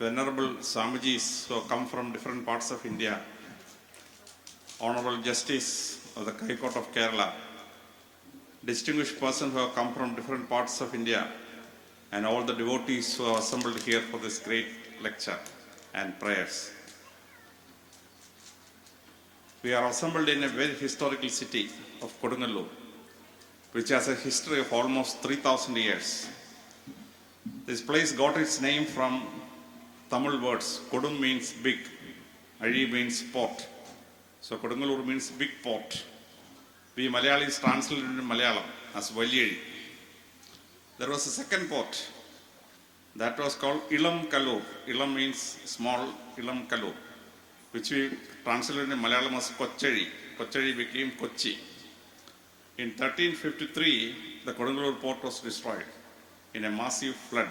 Venerable Swamijis who have come from different parts of India, Honorable Justice of the High Court of Kerala, distinguished persons who have come from different parts of India, and all the devotees who have assembled here for this great lecture and prayers. We are assembled in a very historical city of Kodungalur, which has a history of almost 3,000 years. This place got its name from Tamil words. Kodum means big, Azhi means port. So Kodungalur means big port. We Malayalis translated into Malayalam as Valiyazhi. There was a second port that was called Ilam Kalur. Ilam means small, Ilam Kalur, which we translated in Malayalam as Kochari. Kochari became Kochi. In 1353, the Kodungalur port was destroyed in a massive flood.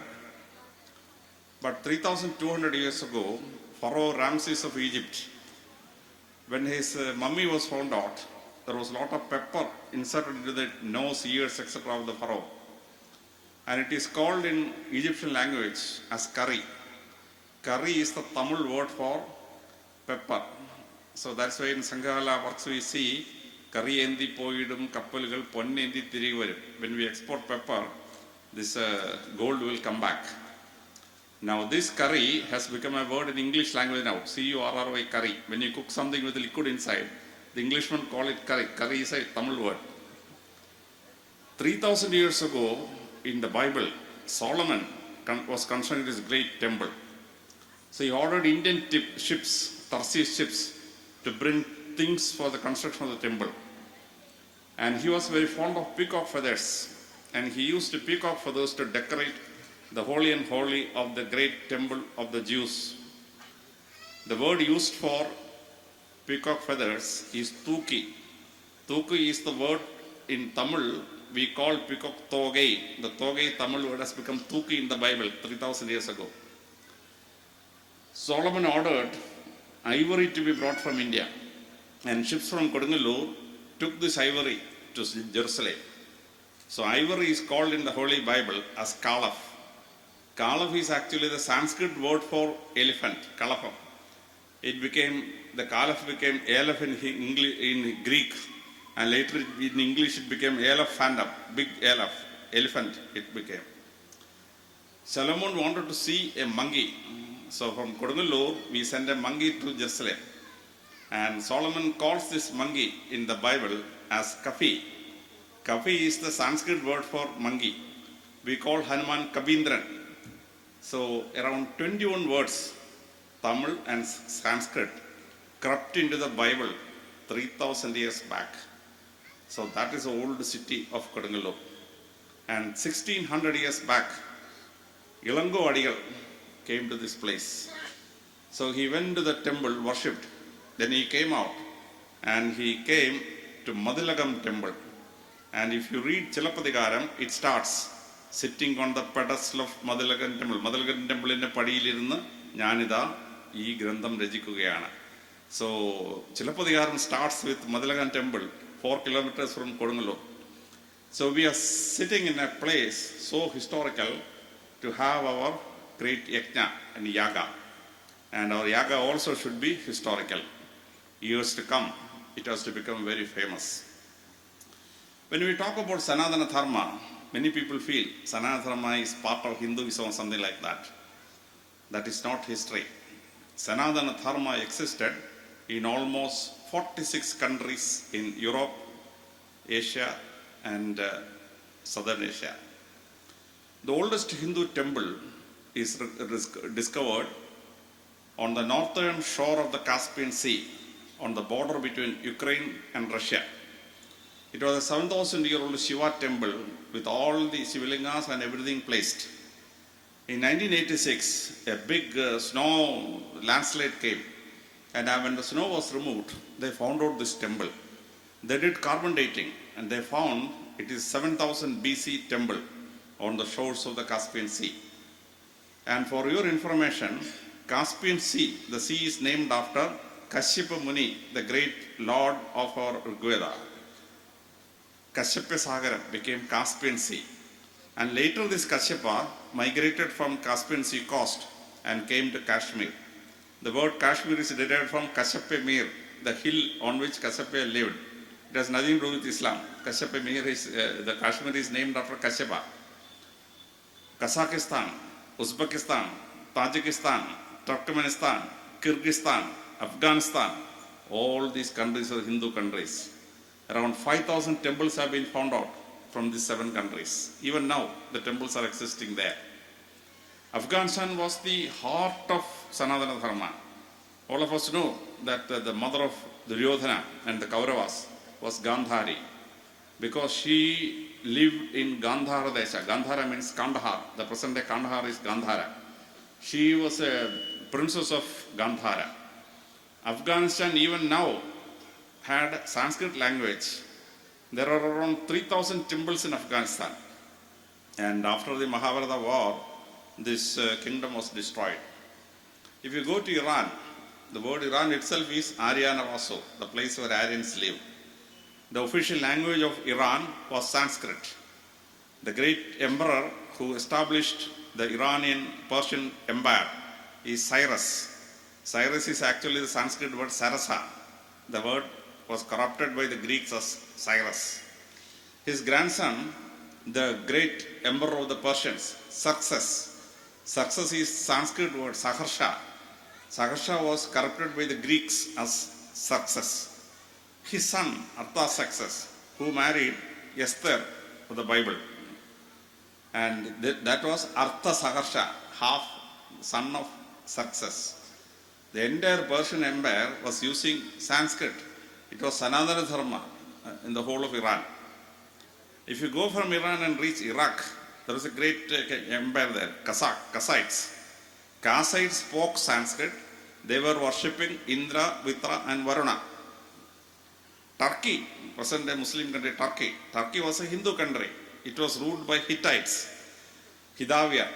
But 3,200 years ago, Pharaoh Ramses of Egypt, when his mummy was found out, there was a lot of pepper inserted into the nose, ears, etc. of the Pharaoh. And it is called in Egyptian language as curry. Curry is the Tamil word for pepper. So that's why in Sangahala works we see curry endi poidum kappalgal pon endi thirigi varum. When we export pepper, this gold will come back. Now this curry has become a word in English language now. C-U-R-R-Y, curry. When you cook something with liquid inside, the Englishmen call it curry. Curry is a Tamil word. 3,000 years ago in the Bible, Solomon was constructing this great temple. So he ordered Indian ships, Tarshish ships, to bring things for the construction of the temple. And he was very fond of peacock feathers. And he used peacock feathers to decorate the holy and holy of the great temple of the Jews. The word used for peacock feathers is tuki. Tuki is the word in Tamil we call peacock togai. The togai Tamil word has become tuki in the Bible 3,000 years ago. Solomon ordered ivory to be brought from India, and ships from Kodungalur took this ivory to Jerusalem. So ivory is called in the Holy Bible as kalaf. Kalaf is actually the Sanskrit word for elephant, kalafam. The kalaf became elef in Greek, and later in English it became elephantum, big elephant it became. Solomon wanted to see a monkey. So from Kodungalur, we sent a monkey to Jerusalem. And Solomon calls this monkey in the Bible as Kafi. Kafi is the Sanskrit word for monkey. We call Hanuman Kabindran. So around 21 words, Tamil and Sanskrit, crept into the Bible 3,000 years back. So that is the old city of Kodungalur. And 1600 years back, Ilango Adigal came to this place. So he went to the temple, worshipped. Then he came out and he came to Madilagam temple. And if you read Chilappatikaram, it starts sitting on the pedestal of Madilagam temple. Madilagam temple in a padiyilirunnu Njanida ee grantham rachikukayanu. So Chilappatikaram starts with Madilagam temple, 4 kilometers from Kodungalur. So we are sitting in a place so historical to have our great yajna and yaga. And our yaga also should be historical. Years to come, it has to become very famous. When we talk about Sanatana Dharma, many people feel Sanatana Dharma is part of Hinduism or something like that. That is not history. Sanatana Dharma existed in almost 46 countries in Europe, Asia, and Southern Asia. The oldest Hindu temple is discovered on the northern shore of the Caspian Sea, on the border between Ukraine and Russia. It was a 7,000-year-old Shiva temple with all the Shivalingas and everything placed. In 1986, a big snow landslide came, and when the snow was removed, they found out this temple. They did carbon dating, and they found it is 7,000 BC temple on the shores of the Caspian Sea. And for your information, Caspian Sea, the sea is named after Kashyapa Muni, the great lord of our Rigveda. Kashyapa Sagara became Caspian Sea. And later this Kashyapa migrated from Caspian Sea coast and came to Kashmir. The word Kashmir is derived from Kashape Mir, the hill on which Kashape lived. It has nothing to do with Islam. Kashape Mir is, the Kashmir is named after Kashyapa. Kazakhstan, Uzbekistan, Tajikistan, Turkmenistan, Kyrgyzstan, Afghanistan, all these countries are Hindu countries. Around 5,000 temples have been found out from these 7 countries. Even now, the temples are existing there. Afghanistan was the heart of Sanatana Dharma. All of us know that the mother of Duryodhana and the Kauravas was Gandhari, because she lived in Gandhara Desha. Gandhara means Kandahar. The present day Kandahar is Gandhara. She was a princess of Gandhara. Afghanistan even now had Sanskrit language. There are around 3,000 temples in Afghanistan. And after the Mahabharata war, this kingdom was destroyed. If you go to Iran, the word Iran itself is Aryanavaso, the place where Aryans live. The official language of Iran was Sanskrit. The great emperor who established the Iranian Persian Empire is Cyrus. Cyrus is actually the Sanskrit word Sarasa. The word was corrupted by the Greeks as Cyrus. His grandson, the great emperor of the Persians, Xerxes. Xerxes is Sanskrit word Saharsha. Saharsha was corrupted by the Greeks as Xerxes. His son, Artaxerxes, who married Esther of the Bible. And that was Artasaharsha, half son of Xerxes. The entire Persian Empire was using Sanskrit. It was Sanatana Dharma in the whole of Iran. If you go from Iran and reach Iraq, there is a great empire there, Kassites. Kassites spoke Sanskrit. They were worshipping Indra, Vitra and Varuna. Turkey, present day Muslim country Turkey. Turkey was a Hindu country. It was ruled by Hittites, Hidavia.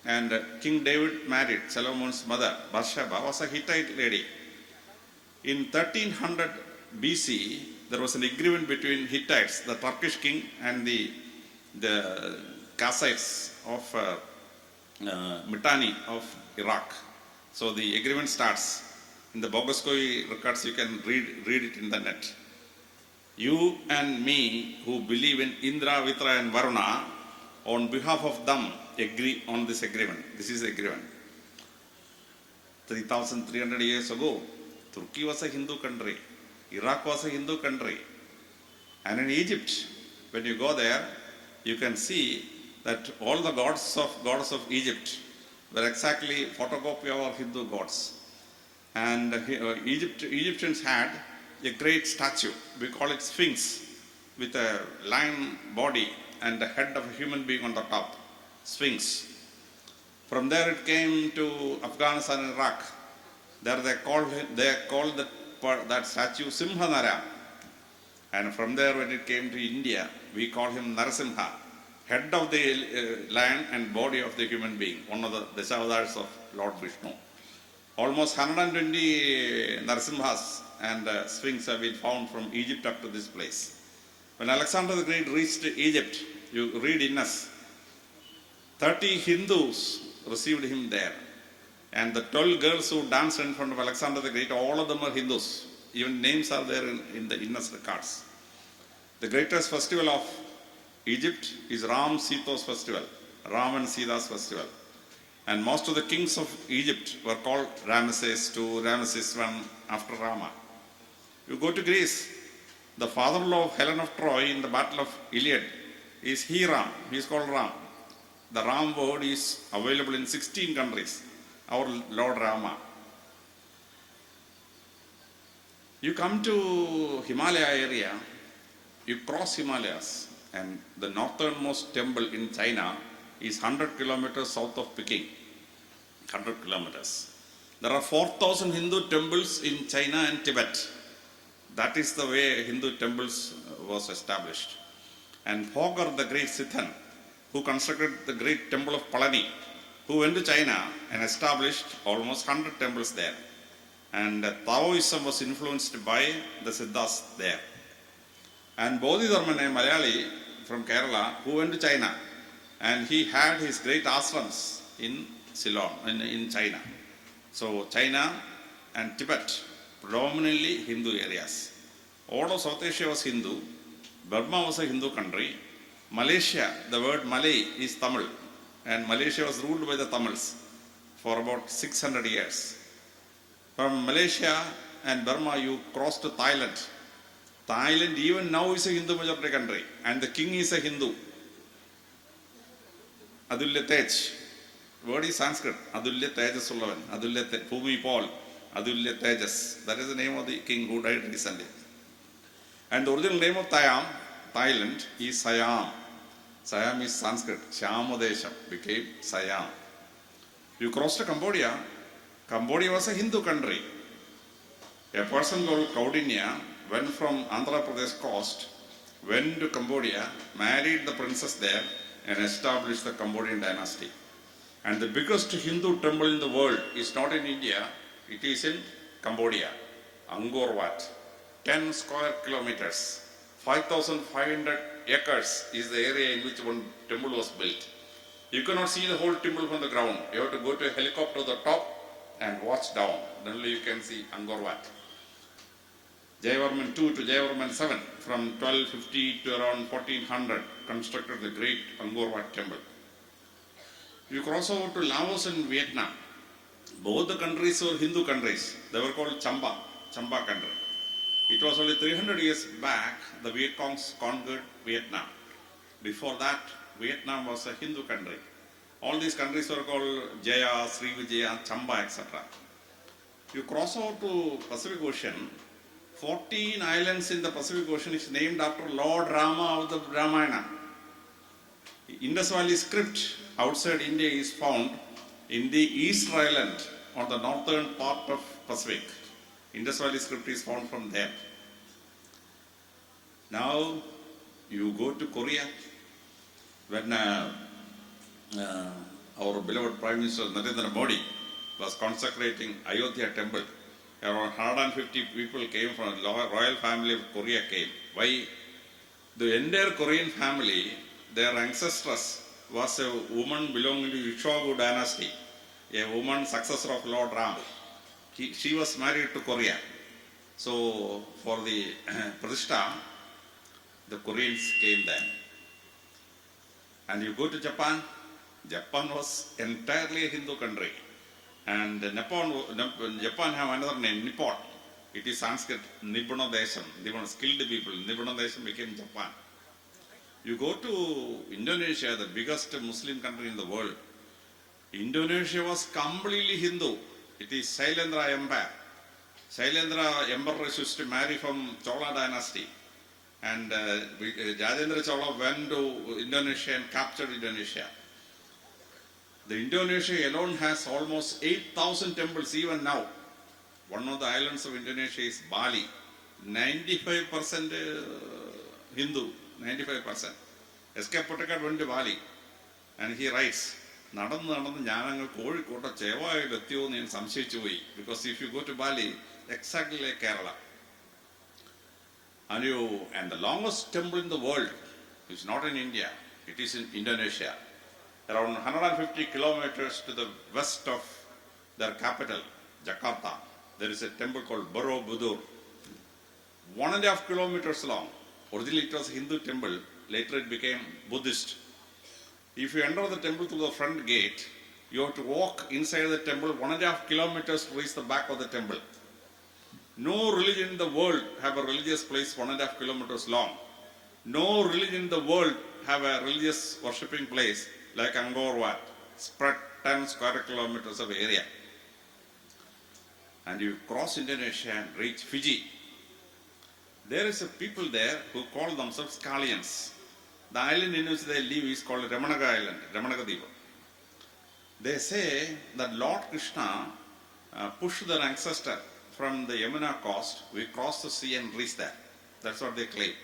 And King David married Solomon's mother, Bathsheba, was a Hittite lady. In 1300 BC, there was an agreement between Hittites, the Turkish king, and the Kassites of Mitanni of Iraq. So the agreement starts. In the Bogoskoi records, you can read it in the net. You and me who believe in Indra, Vitra and Varuna, on behalf of them, agree on this agreement. This is the agreement. 3,300 years ago, Turkey was a Hindu country. Iraq was a Hindu country. And in Egypt, when you go there, you can see that all the gods of Egypt were exactly photocopy of our Hindu gods. And Egyptians had a great statue. We call it Sphinx, with a lion body and the head of a human being on the top. Sphinx. From there it came to Afghanistan and Iraq. There they called that statue Simhanara. And from there when it came to India, we call him Narasimha, head of the lion and body of the human being, one of the Dashavatars of Lord Vishnu. Almost 120 Narasimhas and Sphinx have been found from Egypt up to this place. When Alexander the Great reached Egypt, you read in us, 30 Hindus received him there. And the 12 girls who danced in front of Alexander the Great, all of them are Hindus. Even names are there in the Innas records. The greatest festival of Egypt is Ram Sita's festival, Ram and Sita's festival. And most of the kings of Egypt were called Ramesses II, Ramesses I after Rama. You go to Greece, the father-in-law of Helen of Troy in the Battle of Iliad is Hiram. He is called Ram. The Ram word is available in 16 countries. Our Lord Rama. You come to Himalaya area, you cross Himalayas, and the northernmost temple in China is 100 kilometers south of Peking. 100 kilometers. There are 4,000 Hindu temples in China and Tibet. That is the way Hindu temples was established. And Hogar, the great Sithan, who constructed the great temple of Palani, who went to China and established almost 100 temples there. And Taoism was influenced by the Siddhas there. And Bodhidharma, a Malayali from Kerala, who went to China, and he had his great ashrams in Ceylon, in China. So China and Tibet, predominantly Hindu areas. All of South Asia was Hindu. Burma was a Hindu country. Malaysia, the word Malay is Tamil. And Malaysia was ruled by the Tamils for about 600 years. From Malaysia and Burma, you cross to Thailand. Thailand even now is a Hindu majority country. And the king is a Hindu. Adulya Tej. Word is Sanskrit. Adulya Tejas Sulavan. Adulya Bhumi Paul. Adulya Tejas. That is the name of the king who died recently. And the original name of Thailand is Siam. Siam is Sanskrit. Shyamadesham became Siam. You cross to Cambodia. Cambodia was a Hindu country. A person called Kaudinya went from Andhra Pradesh coast, went to Cambodia, married the princess there, and established the Cambodian dynasty. And the biggest Hindu temple in the world is not in India, it is in Cambodia, Angkor Wat. 10 square kilometers, 5,500 acres is the area in which one temple was built. You cannot see the whole temple from the ground. You have to go to a helicopter to the top and watch down. Then only you can see Angkor Wat. Jayavarman II to Jayavarman VII, from 1250 to around 1400, constructed the great Angkor Wat temple. You cross over to Laos and Vietnam. Both the countries were Hindu countries. They were called Chamba country. It was only 300 years back the Viet Congs conquered Vietnam. Before that, Vietnam was a Hindu country. All these countries were called Jaya, Srivijaya, Chamba, etc. You cross over to Pacific Ocean. 14 islands in the Pacific Ocean is named after Lord Rama of the Ramayana. Indus Valley script outside India is found in the Easter Island on the northern part of Pacific. Indus Valley script is found from there. Now you go to Korea. When our beloved Prime Minister Narendra Modi was consecrating Ayodhya temple, around 150 people came from the royal family of Korea came. Why? The entire Korean family, their ancestress was a woman belonging to Ishwagu dynasty, a woman successor of Lord Ram. She was married to Korea. So for the Pratishtha, the Koreans came there. And you go to Japan. Japan was entirely a Hindu country. And Japan have another name, Nippon. It is Sanskrit, Nibbana Desham, skilled people. Nibbana Desham became Japan. You go to Indonesia, the biggest Muslim country in the world. Indonesia was completely Hindu. It is Shailendra Empire. Shailendra emperors used to marry from Chola dynasty. And Rajendra Chola went to Indonesia and captured Indonesia. The Indonesia alone has almost 8,000 temples even now. One of the islands of Indonesia is Bali. 95% Hindu, 95%. S.K. Pottekad went to Bali and he writes, because if you go to Bali, exactly like Kerala. And the longest temple in the world is not in India, it is in Indonesia. Around 150 kilometers to the west of their capital, Jakarta, there is a temple called Borobudur. 1.5 kilometers long. Originally it was a Hindu temple, later it became Buddhist. If you enter the temple through the front gate, you have to walk inside the temple 1.5 kilometers to reach the back of the temple. No religion in the world have a religious place 1.5 kilometers long. No religion in the world have a religious worshipping place like Angkor Wat, spread 10 square kilometers of area. And you cross Indonesia and reach Fiji. There is a people there who call themselves Kalians. The island in which they live is called Ramanaga Island, Ramanaga Diva. They say that Lord Krishna pushed their ancestor from the Yamuna coast. We crossed the sea and reached there. That's what they claim.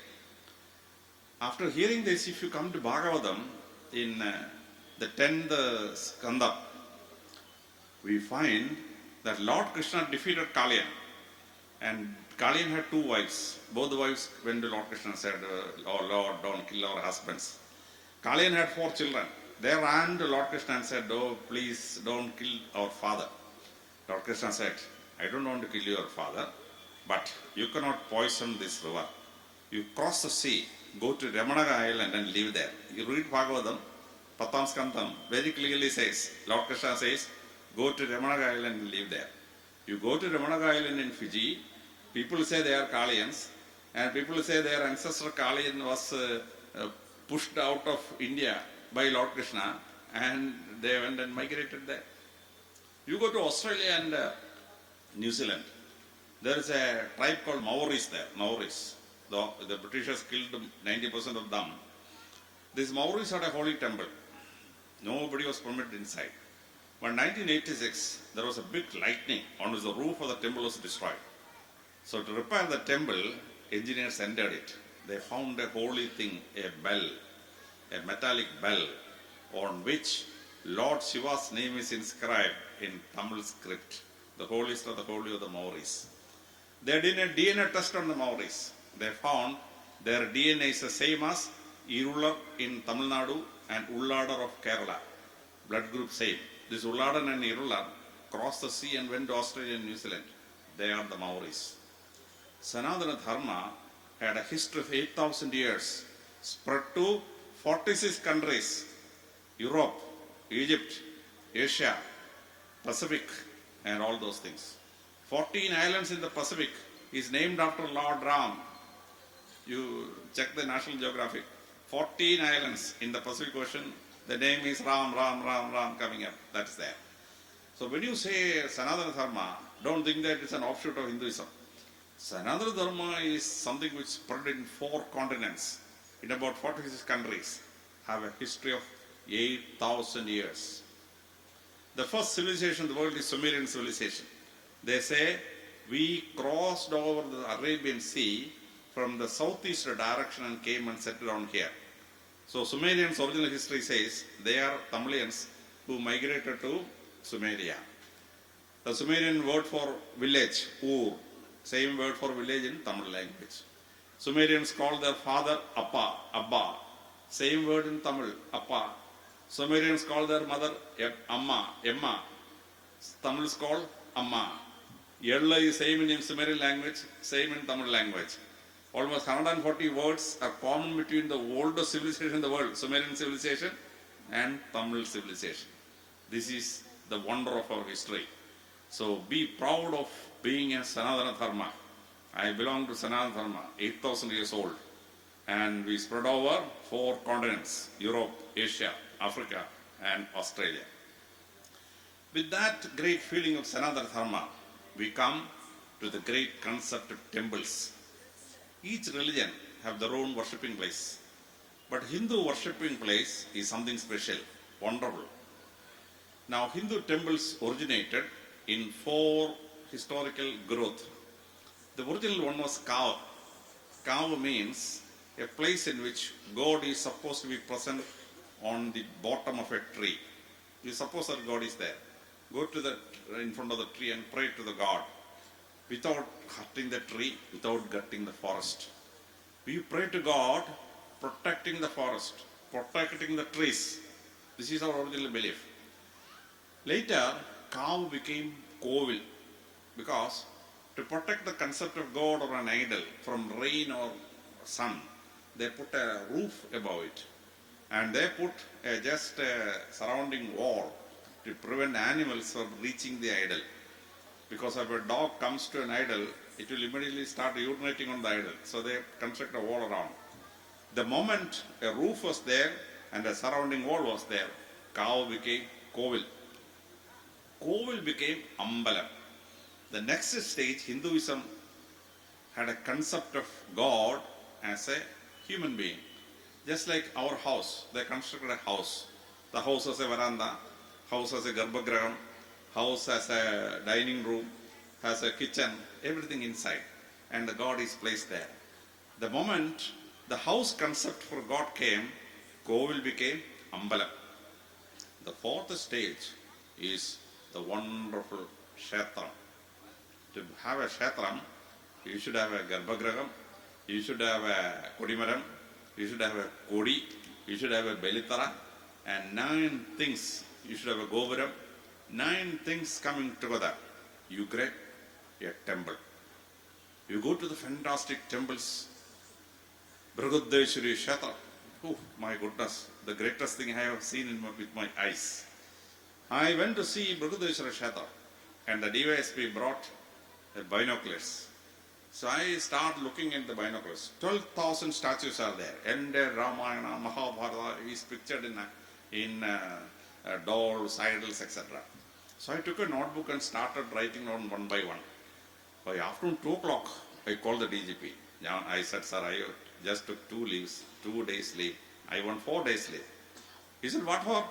After hearing this, if you come to Bhagavatam, in the 10th skanda, we find that Lord Krishna defeated Kalian. And Kalian had 2 wives. Both the wives went to Lord Krishna and said, oh Lord, don't kill our husbands. Kalian had 4 children. they ran to Lord Krishna and said, "Oh, please don't kill our father." Lord Krishna said, "I don't want to kill your father, but you cannot poison this river. You cross the sea, go to Ramanaga Island and live there." You read Bhagavatam, Patam Skandam, very clearly says, Lord Krishna says, go to Ramanaga Island and live there. You go to Ramanaga Island in Fiji, people say they are Kalians, and people say their ancestor Kalian was pushed out of India by Lord Krishna, and they went and migrated there. You go to Australia and New Zealand, there is a tribe called Maoris there, Maoris. The Britishers killed 90% of them. These Maoris had a holy temple. Nobody was permitted inside. But in 1986, there was a big lightning on which the roof of the temple was destroyed. So to repair the temple, engineers entered it. They found a holy thing, a bell, a metallic bell, on which Lord Shiva's name is inscribed in Tamil script, the holiest of the holy of the Maoris. They did a DNA test on the Maoris. They found their DNA is the same as Irular in Tamil Nadu and Ulladar of Kerala. Blood group same. This Ulladar and Irular crossed the sea and went to Australia and New Zealand. They are the Maoris. Sanatana Dharma had a history of 8,000 years, spread to 46 countries, Europe, Egypt, Asia, Pacific, and all those things. 14 islands in the Pacific is named after Lord Ram. You check the National Geographic. 14 islands in the Pacific Ocean, the name is Ram, Ram, Ram, Ram coming up. That's there. So when you say Sanatana Dharma, don't think that it's an offshoot of Hinduism. Sanatana Dharma is something which spread in 4 continents, in about 46 countries, have a history of 8,000 years. The first civilization in the world is Sumerian civilization. They say we crossed over the Arabian Sea from the southeast direction and came and settled down here. So Sumerians' original history says they are Tamilians who migrated to Sumeria. The Sumerian word for village, Ur, same word for village in Tamil language. Sumerians called their father Appa, Abba, same word in Tamil, Appa. Sumerians called their mother Amma, Emma. Tamils call Amma. Yella is same in Sumerian language, same in Tamil language. Almost 140 words are common between the oldest civilization in the world, Sumerian civilization and Tamil civilization. This is the wonder of our history. So be proud of being a Sanatana Dharma. I belong to Sanatana Dharma, 8,000 years old. And we spread over 4 continents, Europe, Asia, Africa, and Australia. With that great feeling of Sanatana Dharma, we come to the great concept of temples. Each religion have their own worshipping place. But Hindu worshipping place is something special, wonderful. Now Hindu temples originated in 4 historical growth. The original one was Kaava. Kaava means a place in which God is supposed to be present on the bottom of a tree. You suppose that God is there. Go to in front of the tree and pray to the God without hurting the tree, without gutting the forest. We pray to God protecting the forest, protecting the trees. This is our original belief. Later, Kaava became Kovil because to protect the concept of God or an idol from rain or sun, they put a roof above it. And they put just a surrounding wall to prevent animals from reaching the idol. Because if a dog comes to an idol, it will immediately start urinating on the idol. So they construct a wall around. The moment a roof was there and a surrounding wall was there, Kaava became Kovil. Kovil became Ambalam. The next stage, Hinduism had a concept of God as a human being. Just like our house, they constructed a house. The house has a veranda, house has a garbhagraham, house has a dining room, has a kitchen, everything inside. And the God is placed there. The moment the house concept for God came, Kovil became Ambalam. The 4th stage is the wonderful Kshetram. To have a Kshetram, you should have a Garbhagraham, you should have a Kodimaram, you should have a Kodi, you should have a Belitara, and 9 things. You should have a gopuram. 9 things coming together. You create a temple. You go to the fantastic temples. Brihaddeshwari Kshetra. Oh my goodness, the greatest thing I have seen with my eyes. I went to see Brihaddeshwari Kshetra, and the DYSP brought binoculars. So I start looking at the binoculars. 12,000 statues are there. And Ramayana, Mahabharata is pictured in dolls, idols, etc. So I took a notebook and started writing down one by one. By afternoon 2 o'clock, I called the DGP. I said, sir, I just took 2 days leave. I want 4 days leave. He said, what for?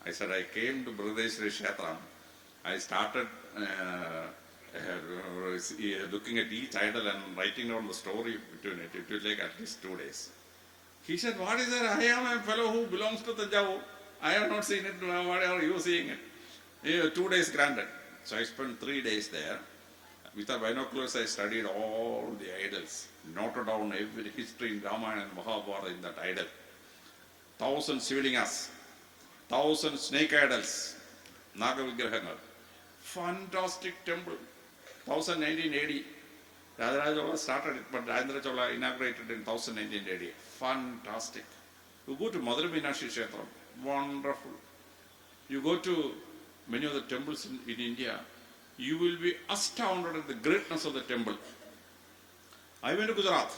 I said, I came to Brihaddeshwari Kshetra. I started looking at each idol and writing down the story between it. It will take at least 2 days. He said, what is that? I am a fellow who belongs to Tanjavur. I have not seen it. Why are you seeing it? 2 days granted. So I spent 3 days there. With the binoculars, I studied all the idols, noted down every history in Ramayana and Mahabharata in that idol. 1,000 Shivalingas, 1,000 snake idols, Naga Vigrahangal. Fantastic temple. 1919 AD. Rajaraja Chola started it, but Rajendra Chola inaugurated in 1919 AD. Fantastic. You go to Madurai Meenakshi Kshetra, wonderful. You go to many of the temples in India, you will be astounded at the greatness of the temple. I went to Gujarat.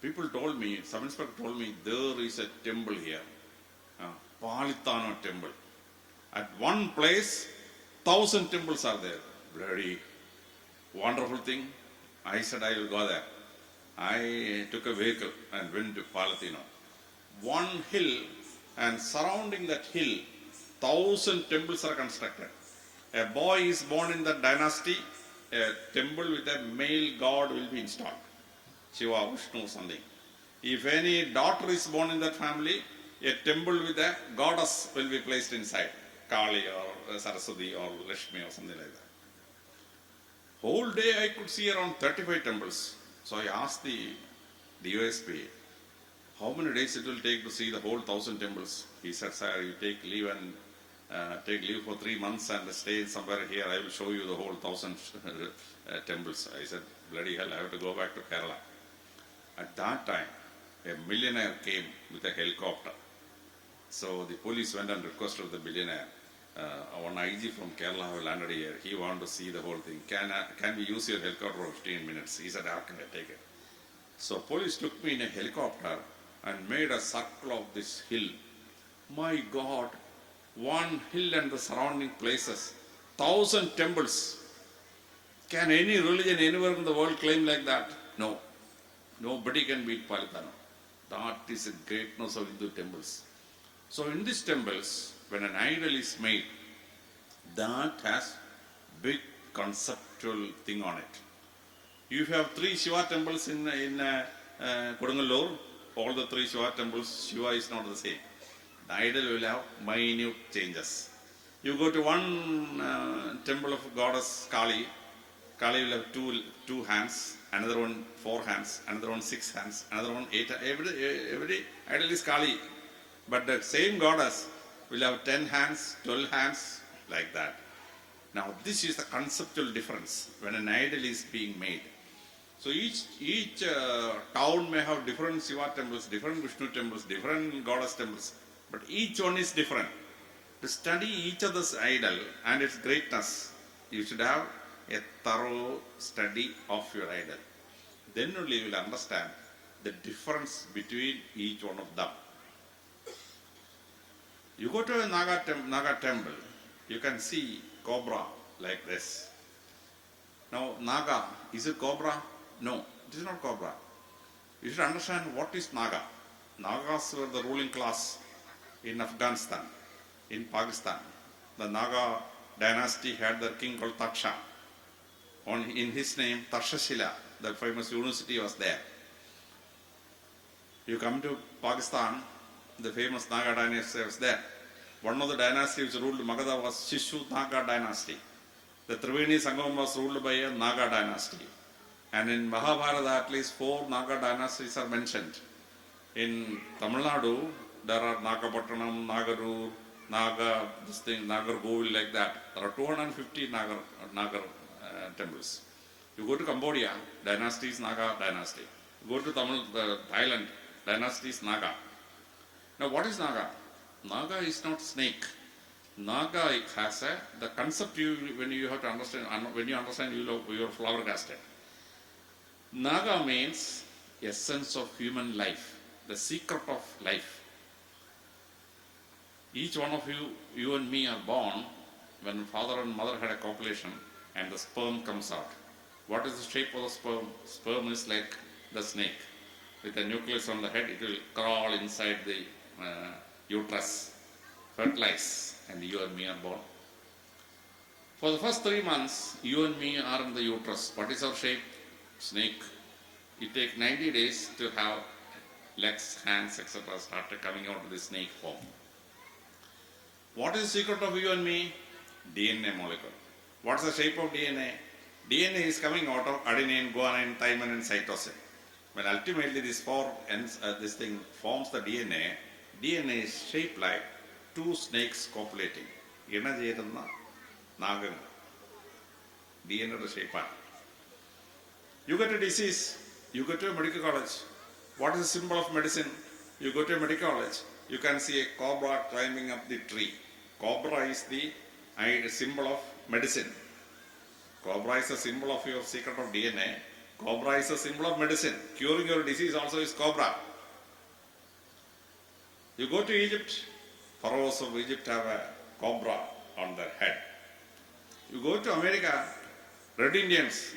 People told me, sub-inspector told me, there is a temple here, Palitana temple. At one place, 1,000 temples are there. Bloody wonderful thing. I said I will go there. I took a vehicle and went to Palitana. One hill, and surrounding that hill, 1,000 temples are constructed. A boy is born in that dynasty, a temple with a male god will be installed. Shiva, Vishnu, something. If any daughter is born in that family, a temple with a goddess will be placed inside. Kali or Saraswati or Lakshmi or something like that. Whole day I could see around 35 temples. So I asked the DOSP, how many days it will take to see the whole 1,000 temples? He said, sir, you take leave and take leave for 3 months and stay somewhere here. I will show you the whole 1,000 temples. I said, bloody hell, I have to go back to Kerala. At that time, a millionaire came with a helicopter. So the police went and requested the billionaire, one IG from Kerala have landed here. He wanted to see the whole thing. Can we use your helicopter for 15 minutes? He said, how can I take it? So police took me in a helicopter and made a circle of this hill. My God, one hill and the surrounding places, 1,000 temples. Can any religion anywhere in the world claim like that? No. Nobody can beat Palitana. That is the greatness of Hindu temples. So in these temples, when an idol is made, that has big conceptual thing on it. You have 3 Shiva temples in Kodungalur, all the 3 Shiva temples, Shiva is not the same. The idol will have minute changes. You go to one temple of goddess Kali, Kali will have two hands, another one 4 hands, another one 6 hands, another one 8. Every idol is Kali. But the same goddess will have 10 hands, 12 hands, like that. Now this is the conceptual difference when an idol is being made. So each town may have different Shiva temples, different Vishnu temples, different goddess temples, but each one is different. To study each other's idol and its greatness, you should have a thorough study of your idol. Then only you will understand the difference between each one of them. You go to a Naga temple, you can see cobra like this. Now Naga, is it cobra? No, it is not cobra. You should understand what is Naga. Nagas were the ruling class in Afghanistan, in Pakistan. The Naga dynasty had their king called Taksha. In his name, Tarshashila, the famous university was there. You come to Pakistan, the famous Naga dynasty was there. One of the dynasties which ruled Magadha was Shishu Naga dynasty. The Triveni Sangam was ruled by a Naga dynasty. And in Mahabharata, at least 4 Naga dynasties are mentioned. In Tamil Nadu, there are Nagapattanam, Nagarur, Naga, this thing, Nagargovil, like that. There are 250 Nagar temples. You go to Cambodia, dynasty is Naga dynasty. You go to Thailand, dynasty is Naga. Now what is Naga? Naga is not snake. Naga has the concept when you have to understand, when you understand you are flabbergasted. Naga means essence of human life, the secret of life. Each one of you and me are born when father and mother had a copulation and the sperm comes out. What is the shape of the sperm? Sperm is like the snake. With the nucleus on the head, it will crawl inside the uterus, fertilize, and you and me are born. For the first 3 months, you and me are in the uterus. What is our shape? Snake. It takes 90 days to have legs, hands, etc. started coming out of the snake form. What is the secret of you and me? DNA molecule. What's the shape of DNA? DNA is coming out of adenine, guanine, thymine, and cytosine. When ultimately this thing forms the DNA, DNA is shaped like 2 snakes copulating. Naga. DNA is shape. You get a disease, you go to a medical college. What is the symbol of medicine? You go to a medical college, you can see a cobra climbing up the tree. Cobra is the symbol of medicine. Cobra is a symbol of your secret of DNA. Cobra is a symbol of medicine. Curing your disease also is cobra. You go to Egypt, pharaohs of Egypt have a cobra on their head. You go to America, Red Indians,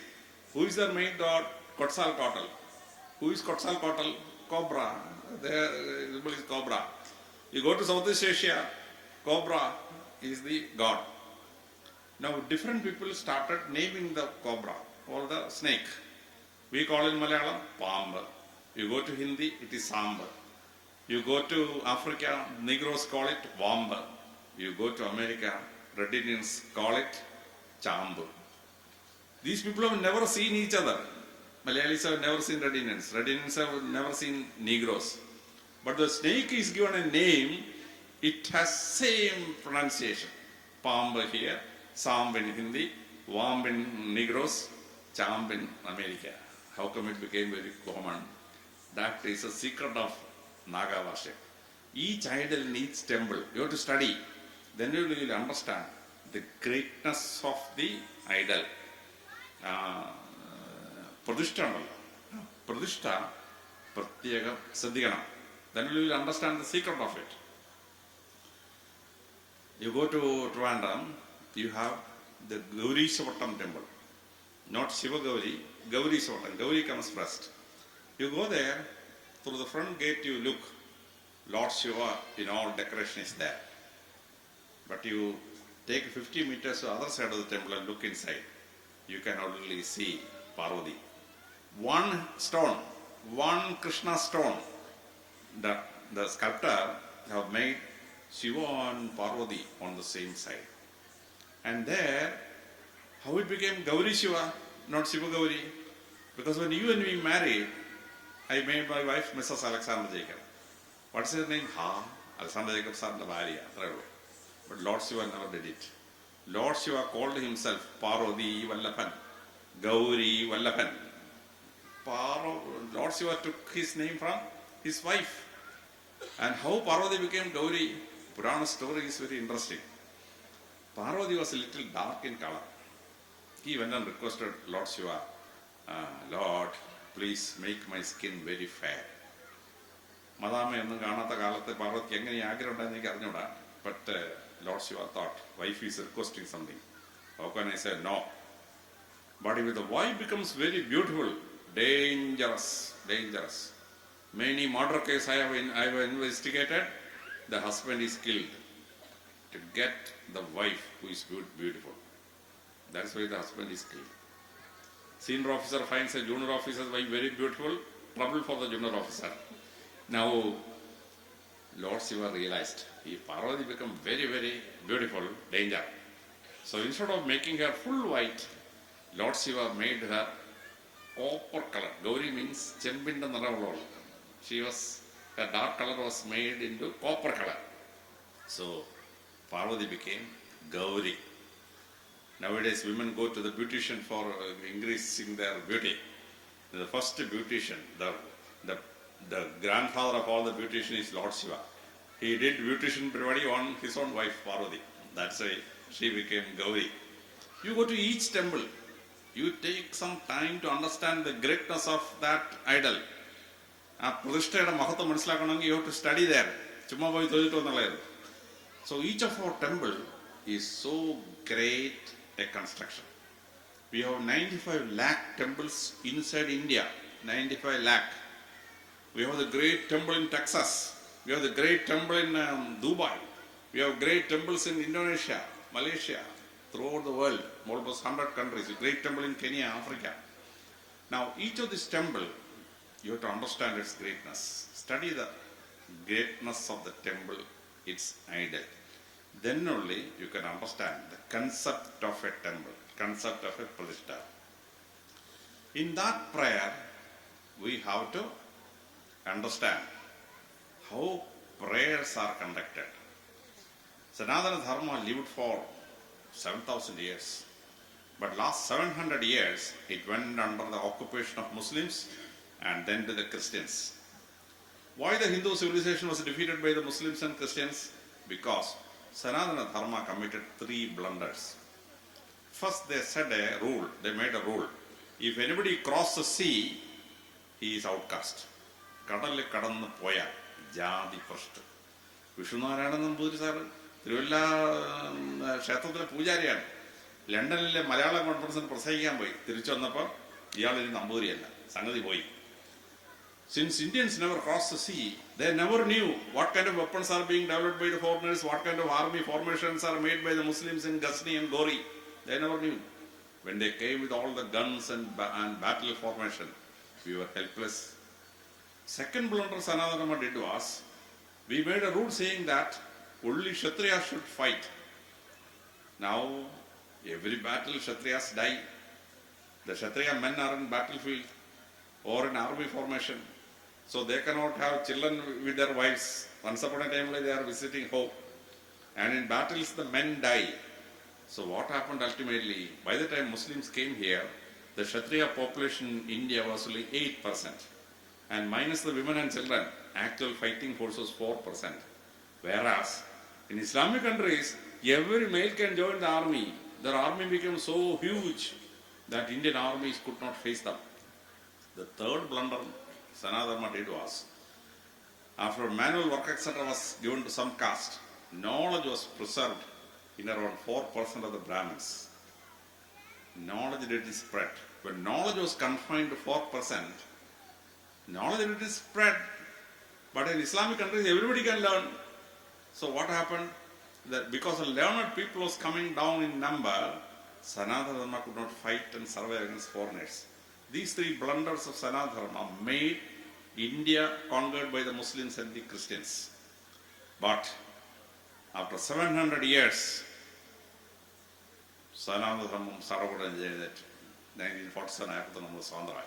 who is their main god? Quetzalcoatl. Who is Quetzalcoatl? Cobra. Their symbol is cobra. You go to Southeast Asia, cobra is the god. Now different people started naming the cobra or the snake. We call in Malayalam Pamba. You go to Hindi, it is Samba. You go to Africa, Negroes call it Wamba. You go to America, Red Indians call it Chambu. These people have never seen each other. Malayalis have never seen Red Indians. Red Indians have never seen Negroes. But the snake is given a name, it has same pronunciation. Pamba here, Samb in Hindi, Wamb in Negroes, Chamb in America. How come it became very common? That is a secret of Naga worship. Each idol needs temple. You have to study. Then you will understand the greatness of the idol. Pradishta. Pradishta, Pratyega Sadhigana. Then you will understand the secret of it. You go to Trivandrum, you have the Gauri Savatam temple. Not Shiva Gauri, Gauri Savatam. Gauri comes first. You go there, through the front gate you look, Lord Shiva in all decoration is there. But you take 50 meters to the other side of the temple and look inside. You can only see Parvati. One stone, one Krishna stone, the sculptor have made Shiva and Parvati on the same side. And there, how it became Gauri Shiva, not Shiva Gauri? Because when you and me married, I made my wife Mrs. Alexander Jacob. What's her name? Alexander Jacob son Bharya. But Lord Shiva never did it. Lord Shiva called himself Parvati Vallabhan, Gauri Vallabhan. Lord Shiva took his name from his wife. And how Parvati became Gauri, Purana story is very interesting. Parvati was a little dark in color. He went and requested Lord Shiva, Lord, please make my skin very fair. Madame ennu kaanatha kalathe Parvati engane aagraham undayennu enikku arnjuda. But Lord Shiva thought, wife is requesting something. How can I say no? But if the wife becomes very beautiful, dangerous, dangerous. Many murder cases I have investigated, the husband is killed to get the wife who is beautiful. That's why the husband is killed. Senior officer finds a junior officer's wife very beautiful, trouble for the junior officer. Now, Lord Shiva realized, if Parvati become very, very beautiful, danger. So instead of making her full white, Lord Shiva made her copper color. Gauri means Chembinda Naravol. She was Her dark color was made into copper color. So Parvati became Gauri. Nowadays women go to the beautician for increasing their beauty. The first beautician, the grandfather of all the beauticians is Lord Shiva. He did beautician privadi on his own wife Parvati. That's why she became Gauri. You go to each temple, you take some time to understand the greatness of that idol. You have to study there. So each of our temple is so great a construction. We have 95 lakh temples inside India. 95 lakh. We have the great temple in Texas. We have the great temple in Dubai. We have great temples in Indonesia, Malaysia, throughout the world, almost 100 countries. A great temple in Kenya, Africa. Now, each of these temples, you have to understand its greatness. Study the greatness of the temple, its idol. Then only you can understand the concept of a temple, concept of a pratishtha. In that prayer, we have to understand how prayers are conducted. Sanatana Dharma lived for 7,000 years. But last 700 years, it went under the occupation of Muslims and then to the Christians. Why the Hindu civilization was defeated by the Muslims and Christians? Because Sanatana Dharma committed 3 blunders. First, they said a rule, they made a rule. If anybody crosses the sea, he is outcast. Kadale kadannu poya, jadi first. Vishnunarayana Namboothiri sir, Tiruvalla ക്ഷേത്രത്തിലെ പൂജാരിയാണ്. ലണ്ടനിലെ മലയാളം കോൺഫറൻസിന് പ്രസംഗിക്കാൻ പോയി. തിരിച്ചു വന്നപ്പോൾ ഇയാളൊരു നമ്പൂതിരിയല്ല, സംഗതി പോയി. Since Indians never crossed the sea, they never knew what kind of weapons are being developed by the foreigners, what kind of army formations are made by the Muslims in Ghazni and Gori. They never knew. When they came with all the guns and battle formation, we were helpless. Second blunder Sanatana Dharma did was, we made a rule saying that only Kshatriyas should fight. Now, every battle Kshatriyas die. The Kshatriya men are in battlefield or in army formation. So they cannot have children with their wives. Once upon a time they are visiting home. And in battles the men die. So what happened ultimately? By the time Muslims came here, the Kshatriya population in India was only 8%. And minus the women and children, actual fighting force was 4%. Whereas in Islamic countries, every male can join the army. Their army became so huge that Indian armies could not face them. The third blunder Sanatana Dharma did was, after manual work etc. was given to some caste, knowledge was preserved in around 4% of the Brahmins. Knowledge did spread. When knowledge was confined to 4%, knowledge did spread. But in Islamic countries, everybody can learn. So what happened? That because the learned people was coming down in number, Sanatana Dharma could not fight and survive against foreigners. These 3 blunders of Sanatana Dharma made India conquered by the Muslims and the Christians. But after 700 years, Sanatana Dharma started 1947 after the Swandhara.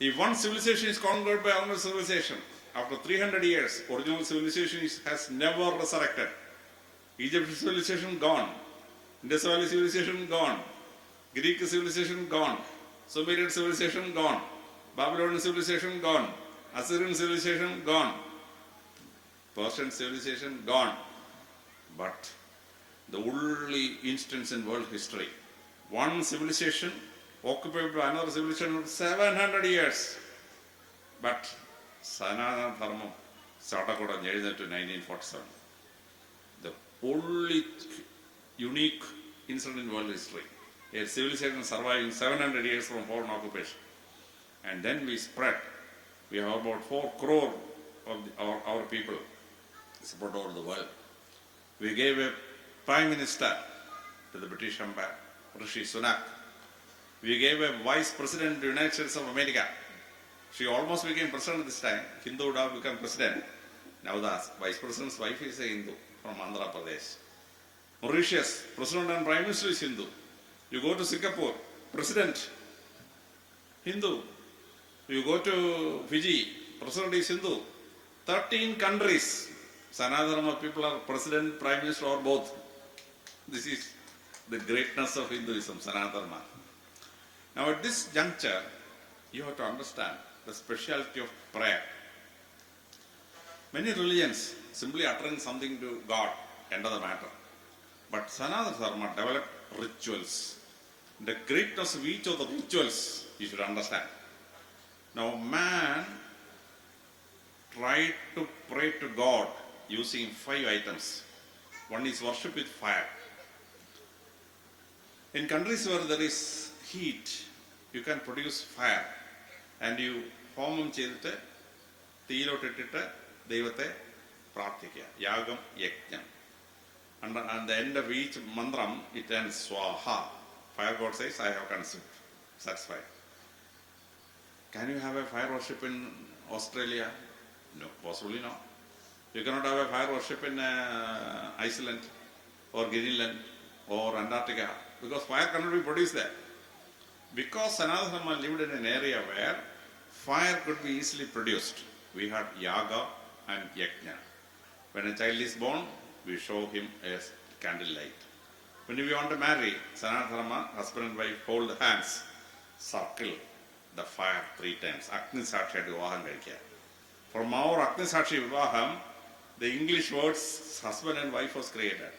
If one civilization is conquered by another civilization, after 300 years, original civilization has never resurrected. Egyptian civilization gone. Indus Valley civilization gone. Greek civilization gone. Sumerian civilization gone. Babylonian civilization gone. Assyrian civilization gone. Persian civilization gone. But the only instance in world history, one civilization occupied by another civilization for 700 years. But Sanatana Dharma started to 1947. The only unique incident in world history. A civilization surviving 700 years from foreign occupation. And then we spread. We have about 4 crore of our people spread over the world. We gave a prime minister to the British Empire, Rishi Sunak. We gave a vice president to the United States of America. She almost became president this time. Hindu would have become president. Now the vice president's wife is a Hindu from Andhra Pradesh. Mauritius, president and prime minister is Hindu. You go to Singapore, president, Hindu. You go to Fiji, president is Hindu. 13 countries, Sanatana Dharma people are president, prime minister or both. This is the greatness of Hinduism, Sanatana Dharma. Now at this juncture, you have to understand the speciality of prayer. Many religions simply uttering something to God, end of the matter. But Sanatana Dharma developed rituals. The greatness of each of the rituals you should understand. Now man tried to pray to God using 5 items. One is worship with fire. In countries where there is heat, you can produce fire and you homam ചെയ്തിട്ട് തീയിലോട്ടിട്ടിട്ട് ദൈവത്തെ പ്രാർത്ഥിക്കുക. യാഗം, യജ്ഞം. And at the end of each mantram, it ends swaha. Fire god says, I have consumed. Satisfied. Can you have a fire worship in Australia? No, possibly not. You cannot have a fire worship in Iceland or Greenland or Antarctica because fire cannot be produced there. Because Sanatana Dharma lived in an area where fire could be easily produced, we had yaga and yajna. When a child is born, we show him as candlelight. When we want to marry, Sanatana Dharma, husband and wife hold hands, circle the fire 3 times. Agni Sakshi Vivaham Karikya. From our Agni Sakshi Vivaham, the English words husband and wife was created.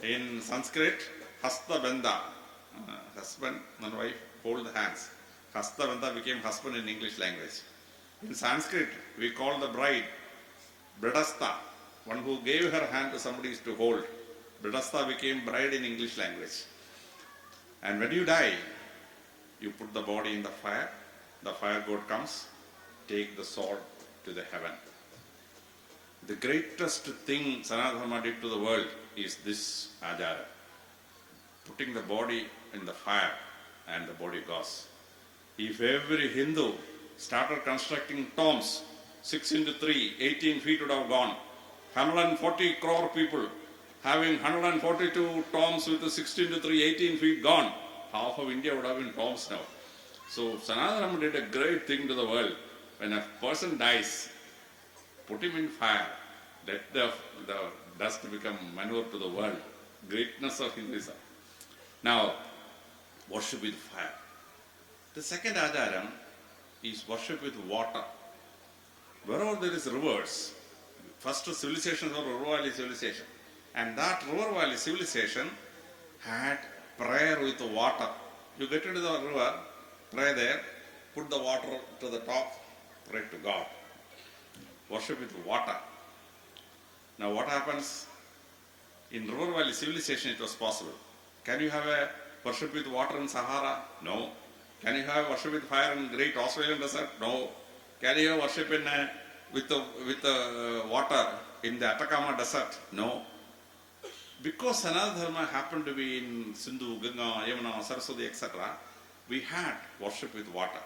In Sanskrit, Hasta Banda, husband and wife hold hands. Hasta Banda became husband in English language. In Sanskrit, we call the bride Bridasta. One who gave her hand to somebody is to hold. Bridasta became bride in English language. And when you die, you put the body in the fire god comes, take the sword to the heaven. The greatest thing Sanatana Dharma did to the world is this ajara. Putting the body in the fire and the body goes. If every Hindu started constructing tombs, 6 into 3, 18 feet would have gone. 140 crore people having 142 tombs with the 16 to 3, 18 feet gone. Half of India would have been tombs now. So Sanatana Dharma did a great thing to the world. When a person dies, put him in fire, let the dust become manure to the world. Greatness of Hinduism. Now, worship with fire. The second ajaram is worship with water. Wherever there is rivers, first civilizations were river valley civilization. And that river valley civilization had prayer with water. You get into the river, pray there, put the water to the top, pray to God. Worship with water. Now what happens? In river valley civilization it was possible. Can you have a worship with water in Sahara? No. Can you have worship with fire in Great Australian Desert? No. Can you have worship in with the water in the Atacama Desert? No. Because Sanatana Dharma happened to be in Sindhu, Ganga, Yamuna, Saraswati, etc., we had worship with water.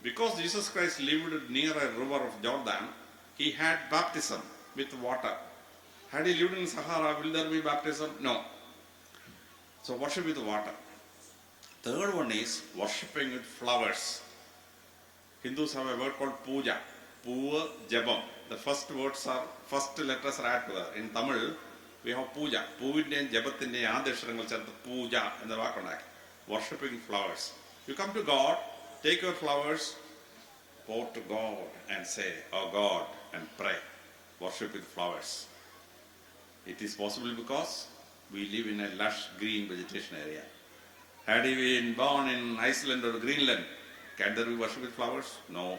Because Jesus Christ lived near a river of Jordan, he had baptism with water. Had he lived in Sahara, will there be baptism? No. So worship with water. Third one is worshipping with flowers. Hindus have a word called puja. Puva jabam. The first letters are added together. In Tamil, we have puja. Puvinte jabathinte aadeshrangal cherte puja in the vaakundaki. Worshipping flowers. You come to God, take your flowers, pour to God and say, "Oh God," and pray. Worship with flowers. It is possible because we live in a lush green vegetation area. Had he been born in Iceland or Greenland, can there be worship with flowers? No.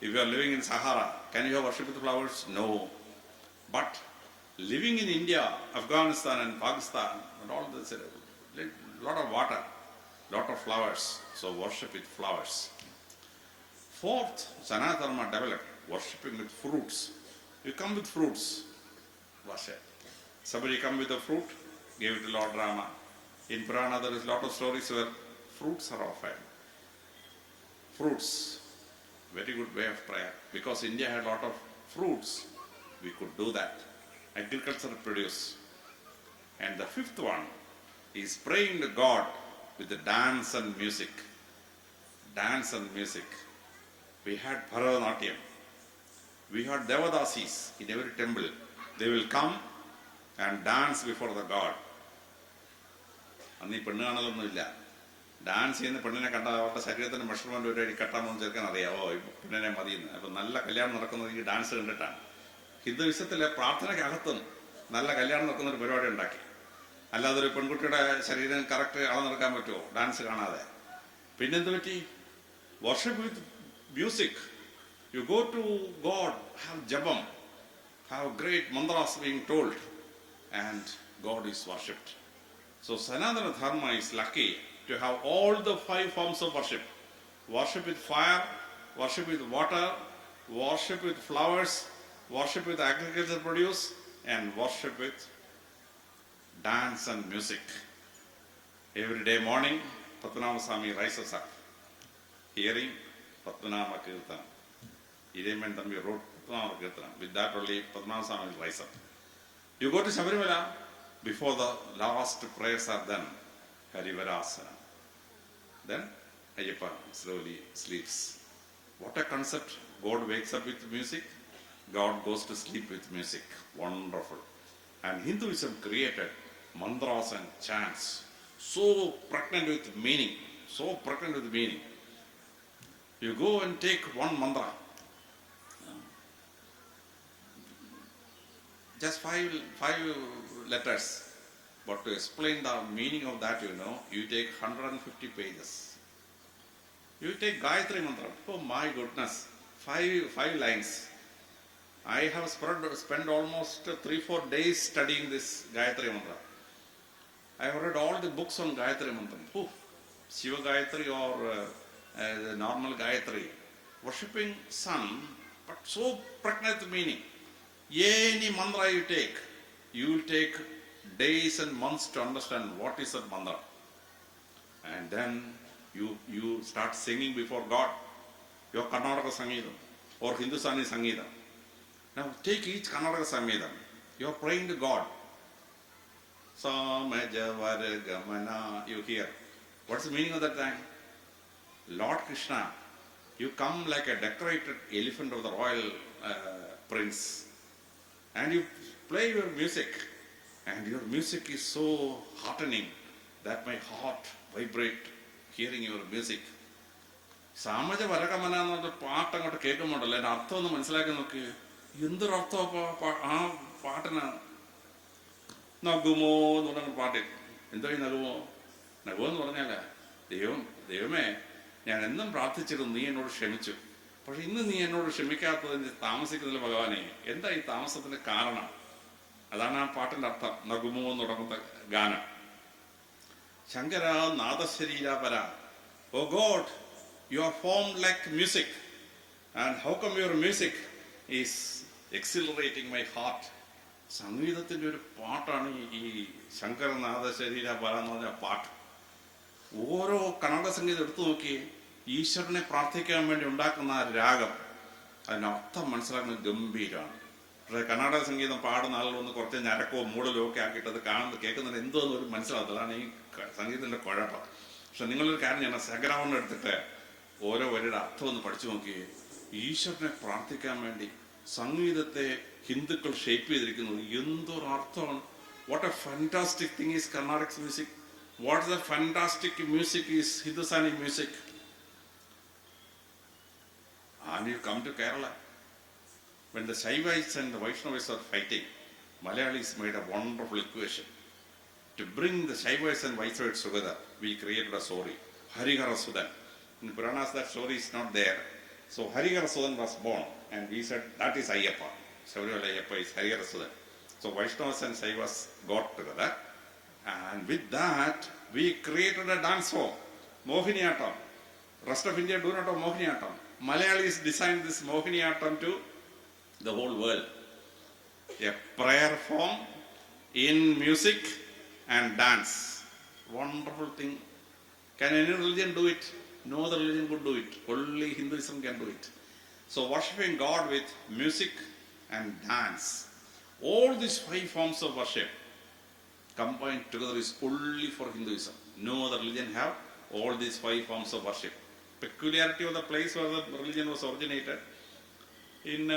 If you are living in Sahara, can you have worship with flowers? No. But living in India, Afghanistan and Pakistan, and all this, a lot of water, lot of flowers. So worship with flowers. Fourth, Sanatana Dharma developed worshipping with fruits. You come with fruits, worship. Somebody come with a fruit, give it to Lord Rama. In Purana there is a lot of stories where fruits are offered. Fruits, very good way of prayer. Because India had a lot of fruits, we could do that. Agriculture produce. And the fifth one is praying to God with the dance and music. Dance and music. We had Bharatanatyam. We had Devadasis in every temple. They will come and dance before the God. അന്ന് ഈ പെണ്ണ് കാണലൊന്നുമില്ല. Dance ചെയ്യുന്ന പെണ്ണിനെ കണ്ടാൽ അവരുടെ ശരീരത്തിൻ്റെ measurement ഒരു അടി കെട്ടാമെന്ന് ചെറുക്കാൻ അറിയാമോ ഈ പെണ്ണിനെ മതിയെന്ന്. അപ്പം നല്ല കല്യാണം നടക്കുന്നത് ഈ ഡാൻസ് കണ്ടിട്ടാണ്. ഹിന്ദുവിസത്തിലെ പ്രാർത്ഥനയ്ക്കകത്തും നല്ല കല്യാണം നടക്കുന്നൊരു പരിപാടി ഉണ്ടാക്കി. അല്ലാതെ ഒരു പെൺകുട്ടിയുടെ ശരീരം കറക്റ്റ് അളന്നെടുക്കാൻ പറ്റുമോ ഡാൻസ് കാണാതെ? പിന്നെന്ത് പറ്റി? Worship with music. You go to God, have jabam, have great mantras being told, and God is worshipped. So Sanatana Dharma is lucky to have all the 5 forms of worship. Worship with fire, worship with water, worship with flowers, worship with agricultural produce, and worship with dance and music. Every day morning, Padmanabha Swami rises up, hearing Padmanabha Kirtan. Ireman Thambi wrote Padmanabha Kirtan. With that only Padmanabha Swami will rise up. You go to Sabarimala, before the last prayers are done, Harivarasana. Then Ayyappa slowly sleeps. What a concept. God wakes up with music, God goes to sleep with music. Wonderful. And Hinduism created mantras and chants so pregnant with meaning, so pregnant with meaning. You go and take one mantra, just five letters, but to explain the meaning of that, you take 150 pages. You take Gayatri mantra, oh my goodness, five lines. I have spent almost 3-4 days studying this Gayatri mantra. I have read all the books on Gayatri mantra. Shiva Gayatri or the normal Gayatri, worshipping sun, but so pregnant with meaning. Any mantra you will take days and months to understand what is that mantra. And then you start singing before God, your Karnataka Sangeetam or Hindustani Sangeetam. Now take each Karnataka Sangeetam. You are praying to God. Samajavargamana, you hear. What's the meaning of that thing? Lord Krishna, you come like a decorated elephant of the royal prince. And you play your music, and your music is so heartening that my heart vibrates hearing your music. സാമജ വരകമന എന്നൊരു പാട്ട് അങ്ങോട്ട് കേൾക്കുമ്പോണ്ടല്ലോ എൻ്റെ അർത്ഥം ഒന്ന് മനസ്സിലാക്കി നോക്കി. എന്തൊരു അർത്ഥം ആ പാട്ടിന്. നഗുമോ എന്ന് പറഞ്ഞ പാട്ട്. എന്തോ ഈ നഗുമോ എന്ന് പറഞ്ഞാൽ ദൈവമേ ഞാൻ എന്നും പ്രാർത്ഥിച്ചിരുന്നു, നീ എന്നോട് ക്ഷമിച്ചു. പക്ഷെ ഇന്ന് നീ എന്നോട് ക്ഷമിക്കാത്തതിന് താമസിക്കുന്നില്ല ഭഗവാനെ. എന്താ ഈ താമസത്തിന് കാരണം? അതാണ് ആ പാട്ടിന്റെ അർത്ഥം. നഗുമോ എന്ന് തുടങ്ങുന്ന ഗാനം. ശങ്കര നാദശരീരാപര, oh God, you are formed like music, and how come your music is exhilarating my heart. സംഗീതത്തിന്റെ ഒരു പാട്ടാണ് ഈ ശങ്കര നാദശരീരാപര എന്ന് പറഞ്ഞ പാട്ട്. ഓരോ കർണാടക സംഗീതം എടുത്തു നോക്കി ഈശ്വരനെ പ്രാർത്ഥിക്കാൻ വേണ്ടി ഉണ്ടാക്കുന്ന ആ രാഗം, അതിനർത്ഥം മനസ്സിലാക്കുന്നത് ഗംഭീരമാണ്. പക്ഷേ കർണാടക സംഗീതം പാടുന്ന ആളുകളൊന്ന് കുറച്ച് ഞരക്കോ മൂടലോ ഒക്കെ ആക്കിയിട്ട് അത് കേൾക്കുന്നതിന് എന്തോന്ന് ഒരു മനസ്സിലാകത്തില്ല. അതാണ് ഈ സംഗീതത്തിൻ്റെ കുഴപ്പം. പക്ഷെ നിങ്ങളൊരു കാര്യം ചെയ്യണം, സഗ്രഹം എടുത്തിട്ട് ഓരോ വരിയുടെ അർത്ഥം ഒന്ന് പഠിച്ചു നോക്കി. ഈശ്വരനെ പ്രാർത്ഥിക്കാൻ വേണ്ടി സംഗീതത്തെ ഹിന്ദുക്കൾ ഷേപ്പ് ചെയ്തിരിക്കുന്നത് എന്തൊരു അർത്ഥമാണ്. What A fantastic thing is Carnatic music. What A fantastic music is Hindustani music. And you come to Kerala, when the Shaivites and the Vaishnavas are fighting, Malayalis made a wonderful equation. To bring the Shaivites and Vaishnavas together, we created a story, Harihara Sudan. In Puranas that story is not there. So Harihara Sudan was born, and we said that is Ayyappa. Savariyala Ayyappa is Harihara Sudan. So Vaishnavas and Shaivas got together, and with that we created a dance form, Mohiniyattam. Rest of India do not have Mohiniyattam. Malayalis designed this Mohiniyattam to the whole world. A prayer form in music and dance. Wonderful thing. Can any religion do it? No other religion could do it. Only Hinduism can do it. So worshipping God with music and dance. All these 5 forms of worship combined together is only for Hinduism. No other religion have all these 5 forms of worship. Peculiarity of the place where the religion was originated. in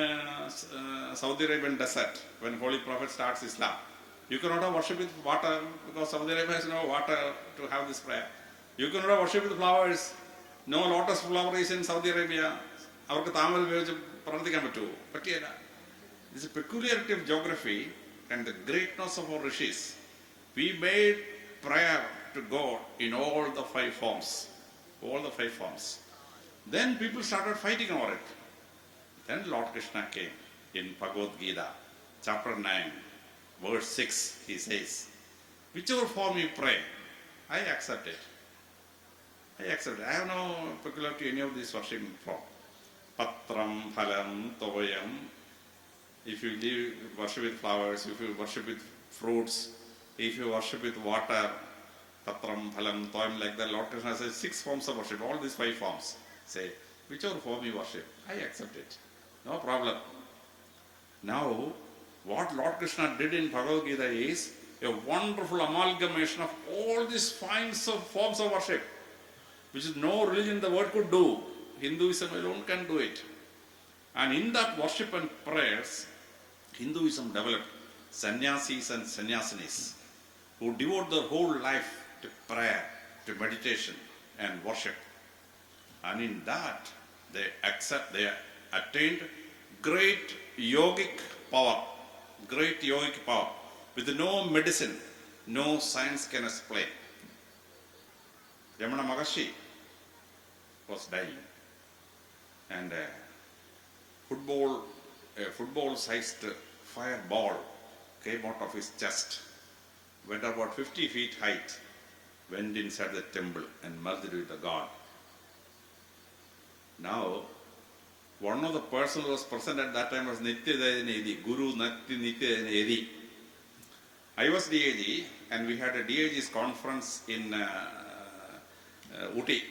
Saudi Arabian desert when Holy Prophet starts Islam. You cannot have worship with water because Saudi Arabia has no water to have this prayer. You cannot have worship with flowers. No lotus flower is in Saudi Arabia. അവർക്ക് താമര ഉപയോഗിച്ച് പ്രവർത്തിക്കാൻ പറ്റുമോ? പറ്റിയല്ല. This is a peculiarity of geography and the greatness of our rishis. We made prayer to God in all the five forms. All the five forms. Then people started fighting over it. Then Lord Krishna came in Bhagavad Gita, chapter 9, verse 6. He says, whichever form you pray, I accept it. I accept it. I have no peculiarity to any of these worshiping form. Patram, Phalam, Toyam. If you worship with flowers, if you worship with fruits, if you worship with water, Patram, Phalam, Toyam, like that, Lord Krishna says 6 forms of worship, all these 5 forms. Say, whichever form you worship, I accept it. No problem. Now, what Lord Krishna did in Bhagavad Gita is a wonderful amalgamation of all these forms of worship, which is no religion in the world could do. Hinduism alone can do it. And in that worship and prayers, Hinduism developed sannyasis and sannyasinis who devote their whole life to prayer, to meditation and worship. And in that, they attained great yogic power, with no medicine, no science can explain. Ramana Maharshi was dying, and a football-sized fireball came out of his chest, went about 50 feet height, went inside the temple and merged with the God. Now, one of the person who was present at that time was Nityadayana Guru Nityadayana. I was DAG, and we had a DAG's conference in Uti.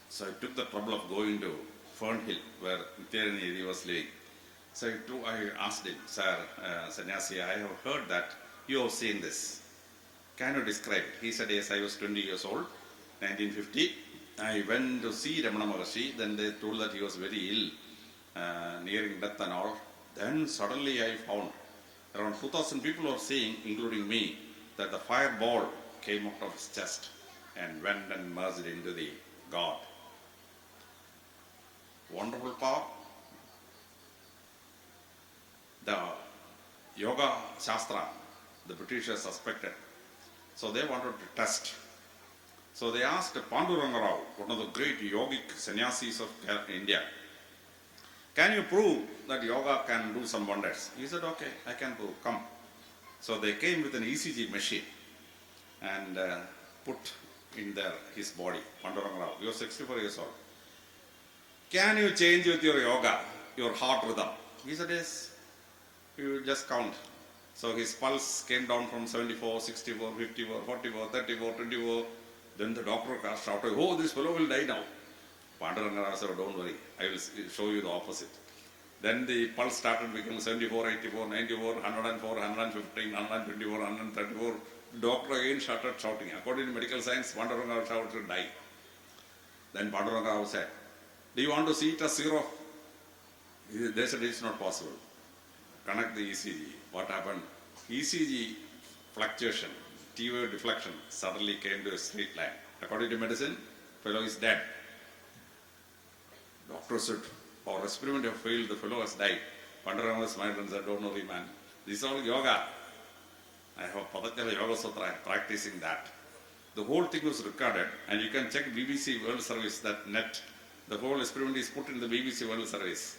So I took the trouble of going to Fernhill, where Nityadayana was living. So I asked him, Sir, Sannyasi, I have heard that you have seen this. Can you describe it? He said, yes, I was 20 years old, 1950. I went to see Ramana Maharshi. Then they told that he was very ill, nearing death and all. Then suddenly I found around 2,000 people were seeing, including me, that the fireball came out of his chest and went and merged into the God. Wonderful power. The Yoga Shastra, the Britishers suspected. So they wanted to test. So they asked Panduranga Rao, one of the great yogic sannyasis of India, can you prove that yoga can do some wonders? He said, okay, I can prove, come. So they came with an ECG machine and put in there his body, Panduranga Rao. He was 64 years old. Can you change with your yoga, your heart rhythm? He said, yes. You just count. So his pulse came down from 74, 64, 54, 44, 34, 24. Then the doctor shouted, oh, this fellow will die now. Panduranga Rao said, don't worry, I will show you the opposite. Then the pulse started becoming 74, 84, 94, 104, 115, 124, 134. The doctor again started shouting. According to medical science, Panduranga Rao shouted, die. Then Panduranga Rao said, do you want to see it as 0? They said, it's not possible. Connect the ECG. What happened? ECG fluctuation, T-wave deflection suddenly came to a straight line. According to medicine, fellow is dead. Doctor said, our experiment have failed, the fellow has died. Panduranga smiled and said, don't worry, man. This is all yoga. I have Patanjali Yoga Sutra, I am practicing that. The whole thing was recorded, and you can check BBC World Service, that net. The whole experiment is put in the BBC World Service.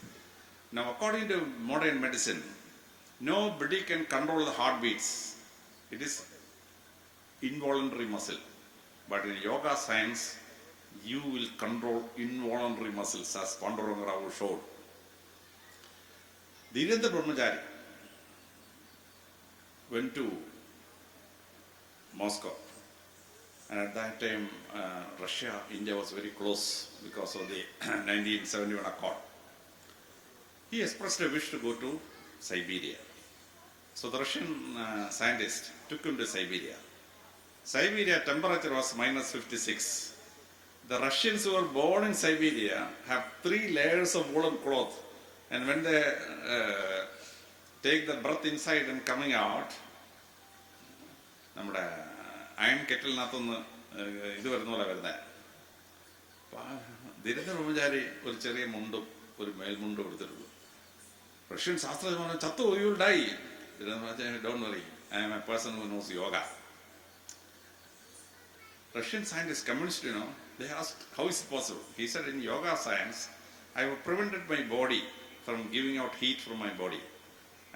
Now, according to modern medicine, nobody can control the heartbeats. It is involuntary muscle. But in yoga science, you will control involuntary muscles, as Panduranga Rao showed. Dhirendra Brahmachari went to Moscow. And at that time, Russia, India was very close because of the 1971 Accord. He expressed a wish to go to Siberia. So the Russian scientist took him to Siberia. Siberia temperature was minus 56. The Russians who were born in Siberia have 3 layers of woolen cloth And when they take the breath inside and coming out, നമ്മുടെ iron കെറ്റിലിനകത്തുനിന്ന് ഇത് വരുന്ന പോലെ വരുന്നത്. ധീരേന്ദ്ര ബ്രഹ്മചാരി ഒരു ചെറിയ മുണ്ടും ഒരു മേൽമുണ്ടും എടുത്തിട്ടുള്ളൂ. റഷ്യൻ ശാസ്ത്രജ്ഞർ പറഞ്ഞു, ചത്തു, you will die. Don't worry, I am a person who knows yoga. Russian scientists, communists, they asked, how is it possible? He said, in yoga science, I have prevented my body from giving out heat from my body.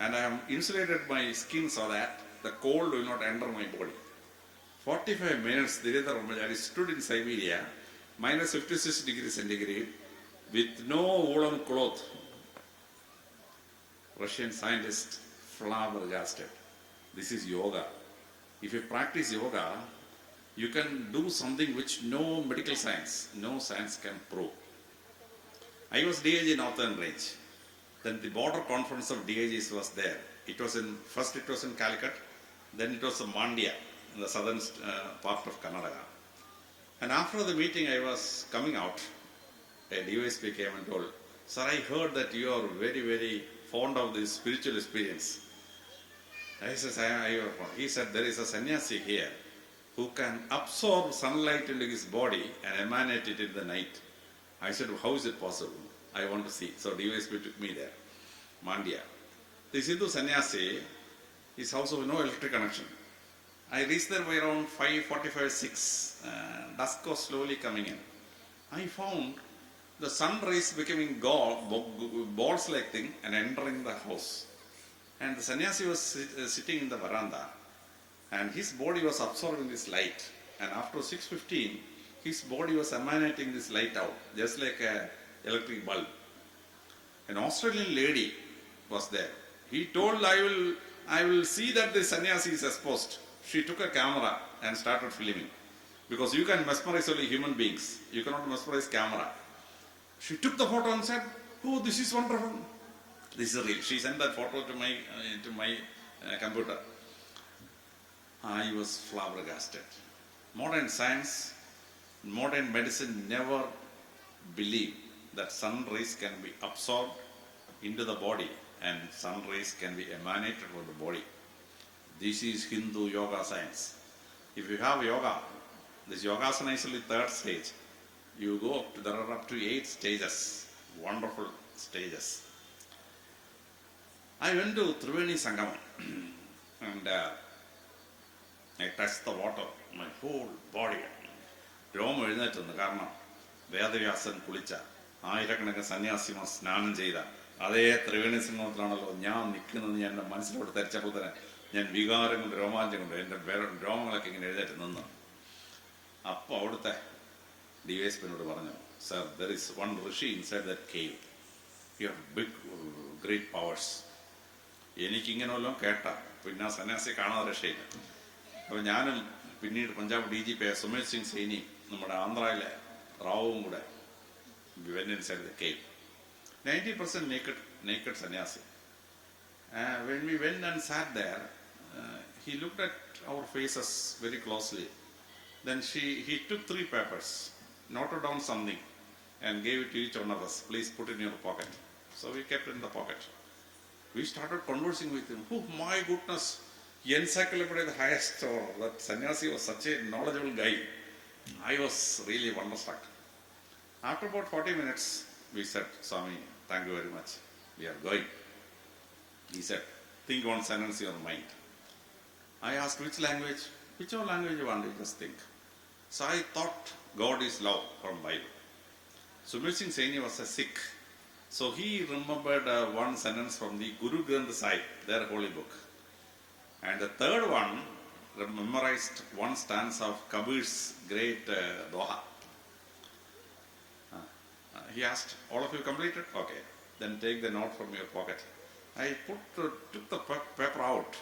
And I have insulated my skin so that the cold will not enter my body. 45 minutes, Dhirendra Brahmachari stood in Siberia, minus 56 degrees centigrade, with no woolen cloth. Russian scientists flabbergasted. This is yoga. If you practice yoga, you can do something which no medical science, no science can prove. I was DIG Northern Range. Then the border conference of DIGs was there. First it was in Calicut, then it was in Mandya, in the southern part of Karnataka. And after the meeting I was coming out, a DYSP came and told, sir, I heard that you are very, very fond of this spiritual experience. I said, he said, there is a sannyasi here who can absorb sunlight into his body and emanate it in the night. I said, how is it possible? I want to see. So DYSP took me there, Mandya. This Hindu sannyasi, his house was no electric connection. I reached there by around 5:45, 6. Dusk was slowly coming in. I found the sun rays becoming balls-like thing and entering the house. And the sannyasi was sitting in the veranda, and his body was absorbing this light. And after 6:15, his body was emanating this light out, just like an electric bulb. An Australian lady was there. He told, I will see that the sannyasi is exposed. She took a camera and started filming. Because you can mesmerize only human beings. You cannot mesmerize camera. She took the photo and said, oh, this is wonderful. This is real. She sent that photo to my computer. I was flabbergasted. Modern science, modern medicine never believe that sun rays can be absorbed into the body and sun rays can be emanated from the body. This is Hindu yoga science. If you have yoga, this yogasana is only third stage. You go up to, there are up to 8 stages, wonderful stages. I went to Triveni Sangamam and I touched the water, my whole body. രോമം എഴുന്നേറ്റുന്നു. കാരണം വേദവ്യാസൻ കുളിച്ച, ആയിരക്കണക്കിന് സന്യാസിമാർ സ്നാനം ചെയ്ത അതേ ത്രിവേണി സംഗമത്തിലാണല്ലോ ഞാൻ നിൽക്കുന്നത്. ഞാൻ എൻ്റെ മനസ്സിലോട്ട് ധരിച്ചപ്പോൾ തന്നെ ഞാൻ വികാരം കൊണ്ട്, രോമാഞ്ചം കൊണ്ട് എൻ്റെ രോമങ്ങളൊക്കെ ഇങ്ങനെ എഴുന്നേറ്റ് നിന്ന്. അപ്പോൾ അവിടുത്തെ DYSPനോട് പറഞ്ഞു, sir, there is one Rishi inside that cave. You have big great powers. എനിക്കിങ്ങനെ വല്ലതും കേട്ട പിന്നെ ആ സന്യാസി കാണാതെ രക്ഷയില്ല. അപ്പോൾ ഞാനും പിന്നീട് പഞ്ചാബ് DGP സുമേർ സിംഗ് സൈനിയും നമ്മുടെ ആന്ധ്രയിലെ റാവുവും കൂടെ went inside the cave. 90% naked sannyasi. When we went and sat there, he looked at our faces very closely. Then he took 3 papers, noted down something and gave it to each one of us. Please put it in your pocket. So we kept it in the pocket. We started conversing with him. Oh my goodness, encyclopedia the highest order. That sannyasi was such a knowledgeable guy. I was really wonderstruck. After about 40 minutes, we said, Swami, thank you very much. We are going. He said, think one sentence in your mind. I asked, which language? Whichever language you want, you just think. So I thought God is love from Bible. Sumir Singh Saini was a Sikh. So he remembered one sentence from the Guru Granth Sahib, their holy book. And the third one memorized one stanza of Kabir's great Doha. He asked, all of you completed? Okay. Then take the note from your pocket. I took the paper out.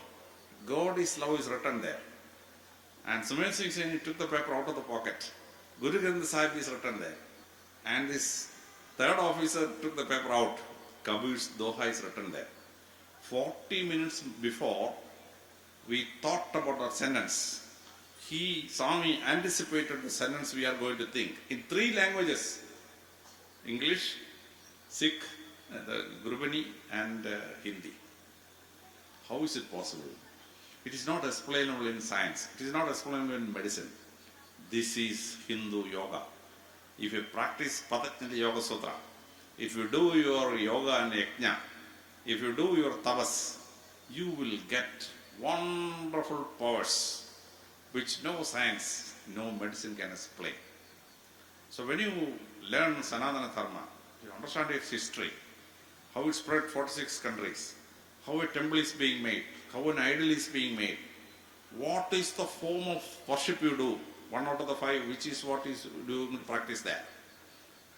God is love is written there. And Sumir Singh Saini took the paper out of the pocket. Guru Granth Sahib is written there. And this third officer took the paper out. Kabir's Doha is written there. 40 minutes before, we thought about our sentence. Swami anticipated the sentence we are going to think in 3 languages. English, Sikh the Gurubani and Hindi. How is it possible? It is not explainable in science. It is not explainable in medicine. This is Hindu yoga. If you practice Patanjali Yoga Sutra, if you do your yoga and yajna, if you do your tapas, you will get wonderful powers which no science, no medicine can explain. So when you learn Sanatana Dharma, you understand its history, how it spread 46 countries, how a temple is being made, how an idol is being made, what is the form of worship you do, one out of the five, which is what is doing practice there.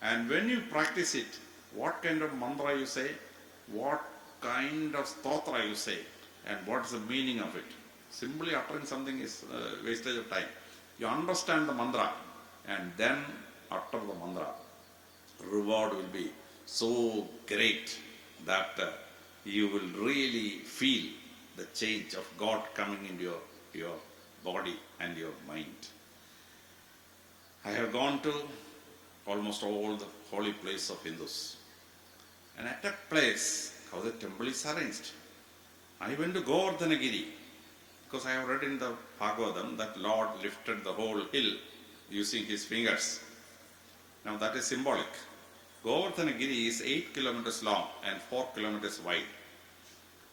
And when you practice it, what kind of mantra you say, what kind of stotra you say, and what is the meaning of it. Simply uttering something is wastage of time. You understand the mantra and then utter the mantra. Reward will be so great that you will really feel the change of God coming into your body and your mind. I have gone to almost all the holy places of Hindus. And at that place, how the temple is arranged. I went to Govardhanagiri because I have read in the Bhagavatam that Lord lifted the whole hill using his fingers. Now that is symbolic. Govardhanagiri is 8 kilometers long and 4 kilometers wide.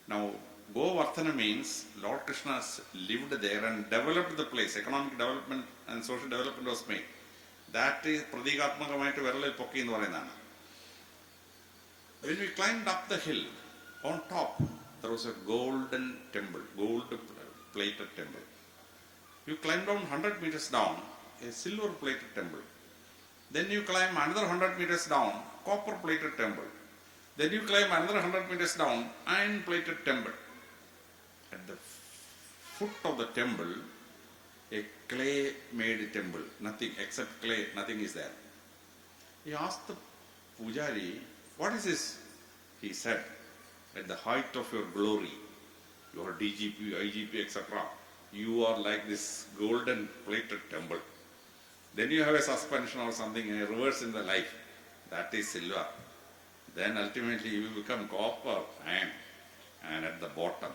Now Govardhana means Lord Krishna lived there and developed the place. Economic development and social development was made. That is Pradikatmakamayitte Veralil Pokki ennu parayunnanu. When we climbed up the hill, on top there was a golden temple, gold-plated temple. You climb down 100 meters down, a silver-plated temple. Then you climb another 100 meters down, copper-plated temple. Then you climb another 100 meters down, iron-plated temple. At the foot of the temple, a clay-made temple, nothing except clay, nothing is there. He asked the Pujari, what is this? He said, at the height of your glory, your DGP, IGP, etc., you are like this golden plated temple. Then you have a suspension or something, a reverse in the life. That is silver. Then ultimately you become copper, iron. And at the bottom,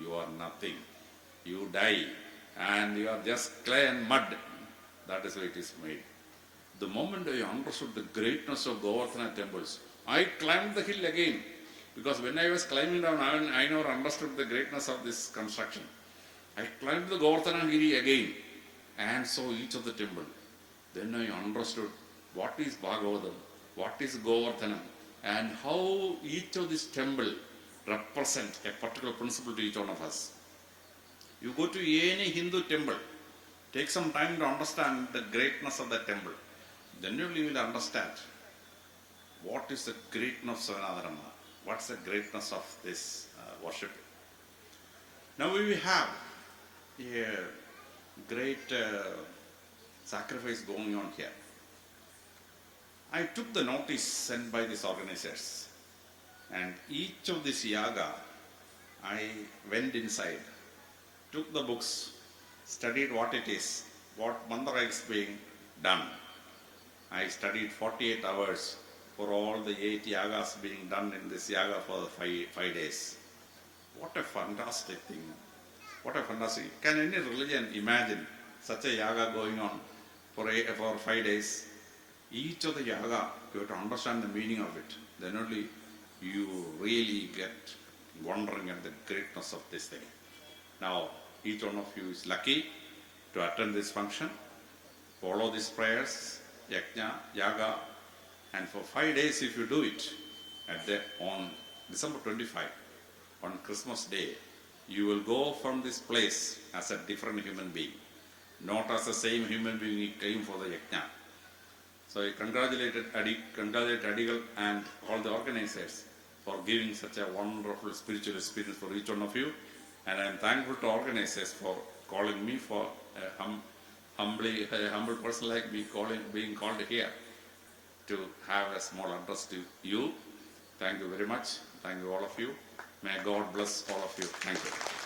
you are nothing. You die and you are just clay and mud. That is how it is made. The moment I understood the greatness of Govardhana temples, I climbed the hill again. Because when I was climbing down, I never understood the greatness of this construction. I climbed the Govardhanagiri again and saw each of the temple. Then I understood what is Bhagavatam, what is Govardhana, and how each of this temple represent a particular principle to each one of us. You go to any Hindu temple, take some time to understand the greatness of that temple. Then you will understand what is the greatness of Sanatana Dharma, what's the greatness of this worship. Now we have a great sacrifice going on here. I took the notice sent by these organizers, and each of this yaga, I went inside, took the books, studied what it is, what mantra is being done. I studied 48 hours for all the 8 yagas being done in this yaga for the 5 days. What a fantastic thing. What a fantastic. Can any religion imagine such a yaga going on for 5 days? Each of the yaga, you have to understand the meaning of it. Then only you really get wondering at the greatness of this thing. Now, each one of you is lucky to attend this function, follow these prayers, yajna, yaga, and for 5 days if you do it, on December 25, on Christmas Day, you will go from this place as a different human being, not as the same human being you came for the yajna. So I congratulate Adigal and all the organizers for giving such a wonderful spiritual experience for each one of you. And I am thankful to organizers for calling me, for a humble person like me being called here to have a small address to you. Thank you very much. Thank you all of you. May God bless all of you. Thank you.